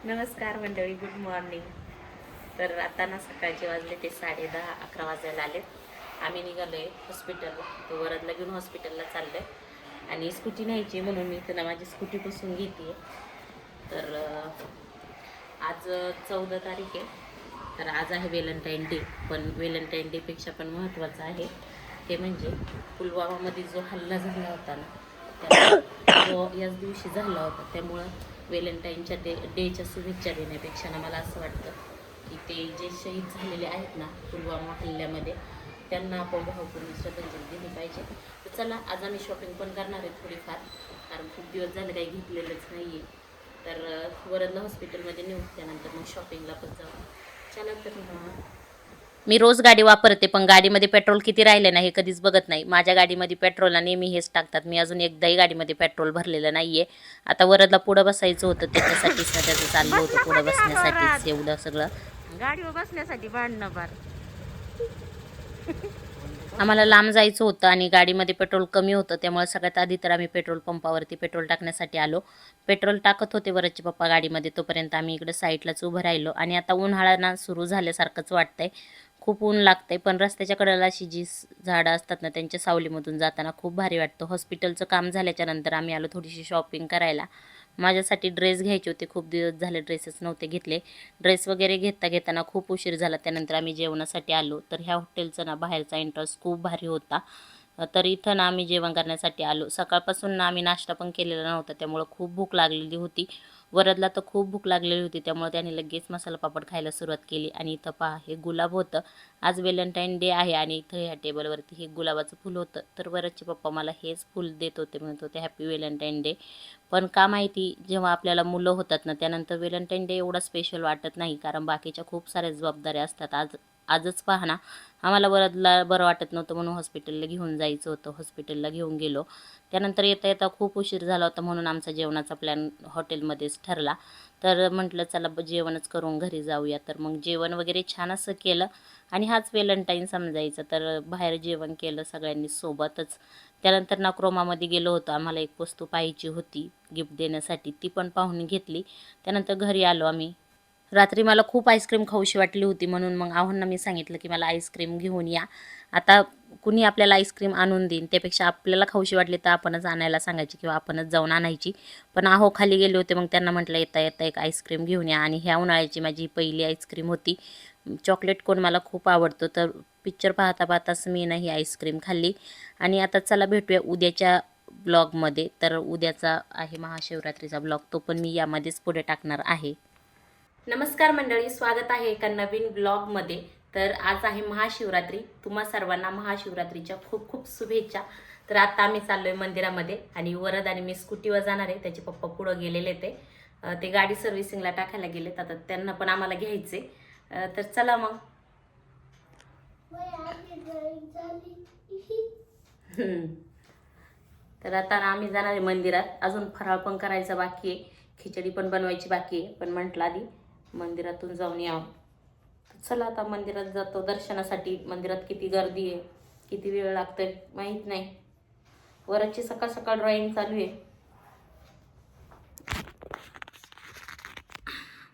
नमस्कार मंडळी, good morning. तर आता ना सकाळचे वाजले ते 10:30-11 वाजायला आलेत. आम्ही निघालो आहे हॉस्पिटलला. तो वरदला घेऊन हॉस्पिटलला चाललो आहे आणि स्कूटी न्यायची म्हणून मी इथं ना माझी स्कूटी पुसून घेते. तर आज 14 तारीख आहे. तर आज आहे व्हॅलेंटाईन डे. पण व्हॅलेंटाईन डेपेक्षा पण महत्त्वाचं आहे ते म्हणजे पुलवामामध्ये जो हल्ला झाला होता ना, जो याच दिवशी झाला होता. त्यामुळं व्हॅलेंटाईनच्या डेच्या शुभेच्छा देण्यापेक्षा ना मला असं वाटतं की ते जे शहीद झालेले आहेत ना पुलवामा हल्ल्यामध्ये, त्यांना आपण भावपूर्ण श्रद्धांजली दिली पाहिजे. तर चला, आज आम्ही शॉपिंग पण करणार आहे थोडीफार, कारण खूप दिवस झाले काही घेतलेलंच नाही आहे. तर वरदला हॉस्पिटलमध्ये नेऊ, त्यानंतर मग शॉपिंगला पण जाऊ. चला तर मी रोज गाडी वापरते, पण गाडीमध्ये पेट्रोल किती राहिले ना हे कधीच बघत नाही. माझ्या गाडीमध्ये पेट्रोलला नेहमी हेच टाकतात. मी अजून एकदाही गाडीमध्ये पेट्रोल भरलेलं नाहीये. आता वरदला पुढं बसायचं होतं, त्याच्यासाठीच ना त्याचं चाललं होतं, पुढं बसण्यासाठीच एवढं सगळं. गाडीवर बसण्यासाठी भांडणं फार. आम्हाला लांब जायचं होतं आणि गाडीमध्ये पेट्रोल कमी होतं, त्यामुळे सगळ्यात आधी तर आम्ही पेट्रोल पंपावरती पेट्रोल टाकण्यासाठी आलो. पेट्रोल टाकत होते वरदचे पप्पा गाडीमध्ये, तोपर्यंत आम्ही इकडे साईडलाच उभं राहिलो. आणि आता उन्हाळा ना सुरू झाल्यासारखंच वाटतंय. खूप ऊन लागतंय, पण रस्त्याच्या कडेला अशी जी झाडं असतात ना, त्यांच्या सावलीमधून जाताना खूप भारी वाटतं. हॉस्पिटलचं काम झाल्याच्या नंतर आम्ही आलो थोडीशी शॉपिंग करायला. माझ्यासाठी ड्रेस घ्यायचे होते, खूप दिवस झाले ड्रेसेस नव्हते घेतले. ड्रेस वगैरे घेताना खूप उशीर झाला. त्यानंतर आम्ही जेवणासाठी आलो. तर ह्या हॉटेलचा ना बाहेरचा एंट्रन्स खूप भारी होता. तर इथं ना आम्ही जेवण करण्यासाठी आलो. सकाळपासून ना आम्ही नाश्ता पण केलेला नव्हता, त्यामुळं खूप भूक लागलेली होती. वरदला तर खूप भूक लागलेली होती, त्यामुळे त्याने लगेच मसाला पापड खायला सुरुवात केली. आणि इथं पहा, हे गुलाब होतं. आज व्हॅलेंटाईन डे आहे आणि इथं ह्या टेबलवरती हे गुलाबाचं फुल होतं. तर वरदचे पप्पा मला हेच फुल देत होते, म्हणत होते हॅपी व्हॅलेंटाईन डे. पण का माहिती, जेव्हा आपल्याला मुलं होतात ना, त्यानंतर व्हॅलेंटाईन डे एवढा स्पेशल वाटत नाही, कारण बाकीच्या खूप साऱ्या जबाबदाऱ्या असतात. आजच पहा ना, आम्हाला वरदला बरं वाटत नव्हतं म्हणून हॉस्पिटलला घेऊन जायचं होतं. हॉस्पिटलला घेऊन गेलो. त्यानंतर येता येता खूप उशीर झाला होता, म्हणून आमचा जेवणाचा प्लॅन हॉटेलमध्येच ठरला. तर म्हटलं चला जेवणच करून घरी जाऊया. तर मग जेवण वगैरे छान असं केलं आणि हाच व्हॅलेंटाईन समजायचं. तर बाहेर जेवण केलं सगळ्यांनी सोबतच. त्यानंतर ना क्रोमामध्ये गेलो होतो. आम्हाला एक वस्तू पाहिजे होती गिफ्ट देण्यासाठी, ती पण पाहून घेतली. त्यानंतर घरी आलो आम्ही. रात्री मला खूप आईस्क्रीम खाऊशी वाटली होती, म्हणून मग आहोंना मी सांगितलं की मला आईस्क्रीम घेऊन या. आता कुणी आपल्याला आईस्क्रीम आणून देईन, त्यापेक्षा आपल्याला खाऊशी वाटली तर आपणच आणायला सांगायची किंवा आपणच जाऊन आणायची. पण आहो खाली गेले होते, मग त्यांना म्हटलं येता येता एक आईस्क्रीम घेऊन या. आणि ह्या उन्हाळ्याची माझी पहिली आईस्क्रीम होती. चॉकलेट कोण मला खूप आवडतो, तर पिक्चर पाहता पाहताच मी ना ही आईस्क्रीम खाल्ली. आणि आता चला भेटूया उद्याच्या ब्लॉगमध्ये. तर उद्याचा आहे महाशिवरात्रीचा ब्लॉग, तो पण मी यामध्येच पुढे टाकणार आहे. नमस्कार मंडळी, स्वागत आहे एका नवीन ब्लॉगमध्ये. तर आज आहे महाशिवरात्री. तुम्हा सर्वांना महाशिवरात्रीच्या खूप खूप शुभेच्छा. तर आता आम्ही चाललोय मंदिरामध्ये आणि वरद आणि मी स्कूटीवर जाणार आहे. त्याचे पप्पा पुढं गेलेले ते गाडी सर्व्हिसिंगला टाकायला गेलेत. आता त्यांना पण आम्हाला घ्यायचे. तर चला मग. तर आता आम्ही जाणार आहे मंदिरात. अजून फराळ पण करायचा बाकी आहे, खिचडी पण बनवायची बाकी आहे, पण म्हटलं आधी मंदिरातून जाऊन यावं. चला आता मंदिरात जातो दर्शनासाठी. मंदिरात किती गर्दी आहे, किती वेळ लागतोय माहीत नाही. वरची सकाळ सकाळ ड्रॉइंग चालू आहे.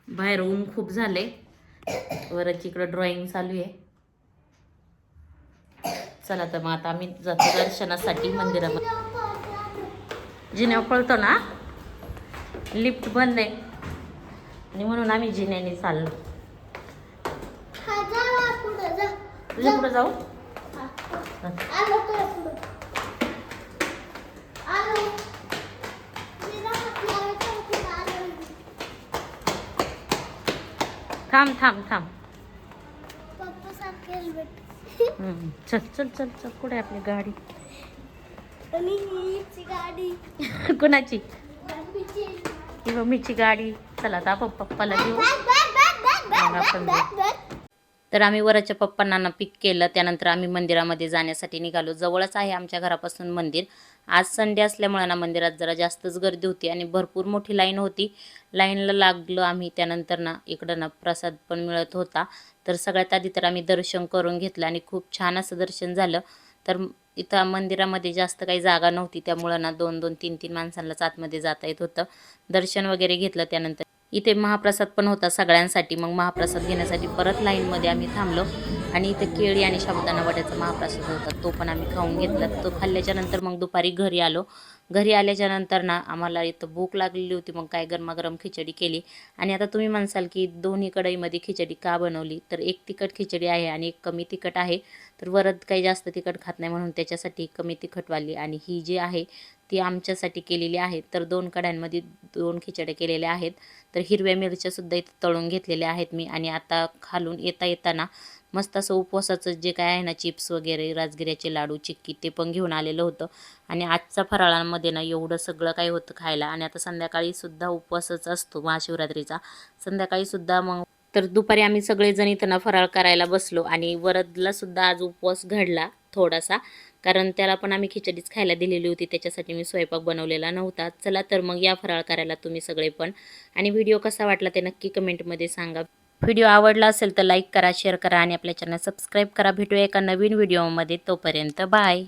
बाहेर ऊन खूप झाले. वरची इकडं ड्रॉइंग चालू आहे. चला तर मग आता आम्ही जातो दर्शनासाठी मंदिरामध्ये. जिन्यावर पळतो ना, लिफ्ट बंद आहे आणि म्हणून आम्ही जिन्याने चाललो. तुझ्या पुढे जाऊ. थांब थांब थांब. चल चल चल चल. कुठे आपली गाडी? कुणाची? ही मम्मीची गाडी. चला आता आपण पप्पाला घेऊ. तर आम्ही वरच्या पप्पांना पिक केलं. त्यानंतर आम्ही मंदिरामध्ये जाण्यासाठी निघालो. जवळच आहे आमच्या घरापासून मंदिर. आज संडे असल्यामुळे ना मंदिरात जरा जास्तच गर्दी होती आणि भरपूर मोठी लाईन होती. लाईनला लागलो आम्ही. त्यानंतर ना इकडं ना प्रसाद पण मिळत होता. तर सगळ्यात आधी तर आम्ही दर्शन करून घेतलं आणि खूप छान असं दर्शन झालं. तर इथं मंदिरामध्ये जास्त काही जागा नव्हती, त्यामुळं ना 2-2, 3-3 माणसांनाच आतमध्ये जाता येत होतं. दर्शन वगैरे घेतलं. त्यानंतर इथे महाप्रसाद पण होता सगळ्यांसाठी. मग महाप्रसाद घेण्यासाठी परत लाईनमध्ये आम्ही थांबलो आणि इथे केळी आणि साबुदाणा वड्याचा महाप्रसाद होता, तो पण आम्ही खाऊन घेतला. तो खाल्ल्याच्या नंतर मग दुपारी घरी आलो. घरी आल्याच्या नंतर ना आम्हाला इथं भूक लागलेली होती, मग काय गरमागरम खिचडी केली. आणि आता तुम्ही म्हणसाल की दोन्ही कढईमध्ये खिचडी का बनवली, तर एक तिखट खिचडी आहे आणि एक कमी तिखट आहे. तर वरद काही जास्त तिखट खात नाही म्हणून त्याच्यासाठी कमी तिखटवाली, आणि ही जी आहे ती आमच्यासाठी केलेली आहे. तर 2 कढयांमध्ये 2 खिचड्या केलेल्या आहेत. तर हिरव्या मिरच्यासुद्धा इथं तळून घेतलेल्या आहेत मी. आणि आता खालून येताना मस्त असं उपवासाचं जे काय आहे ना, चिप्स वगैरे, राजगिऱ्याचे लाडू, चिक्की ते पण घेऊन आलेलं होतं. आणि आजचा फराळामध्ये ना एवढं सगळं काही होतं खायला. आणि आता संध्याकाळीसुद्धा उपवासच असतो महाशिवरात्रीचा. संध्याकाळीसुद्धा मग तर दुपारी आम्ही सगळेजण इथं ना फराळ करायला बसलो. आणि वरदला सुद्धा आज उपवास घडला थोडासा, कारण त्याला पण आम्ही खिचडीच खायला दिलेली होती, त्याच्यासाठी मी स्वयंपाक बनवलेला नव्हता. चला तर मग या फराळ करायला तुम्ही सगळे पण. आणि व्हिडिओ कसा वाटला ते नक्की कमेंटमध्ये सांगा. व्हिडिओ आवडला असेल तर लाईक करा, शेअर करा आणि आपल्या चॅनल सबस्क्राईब करा. भेटूया एका नवीन व्हिडिओमध्ये. तोपर्यंत बाय.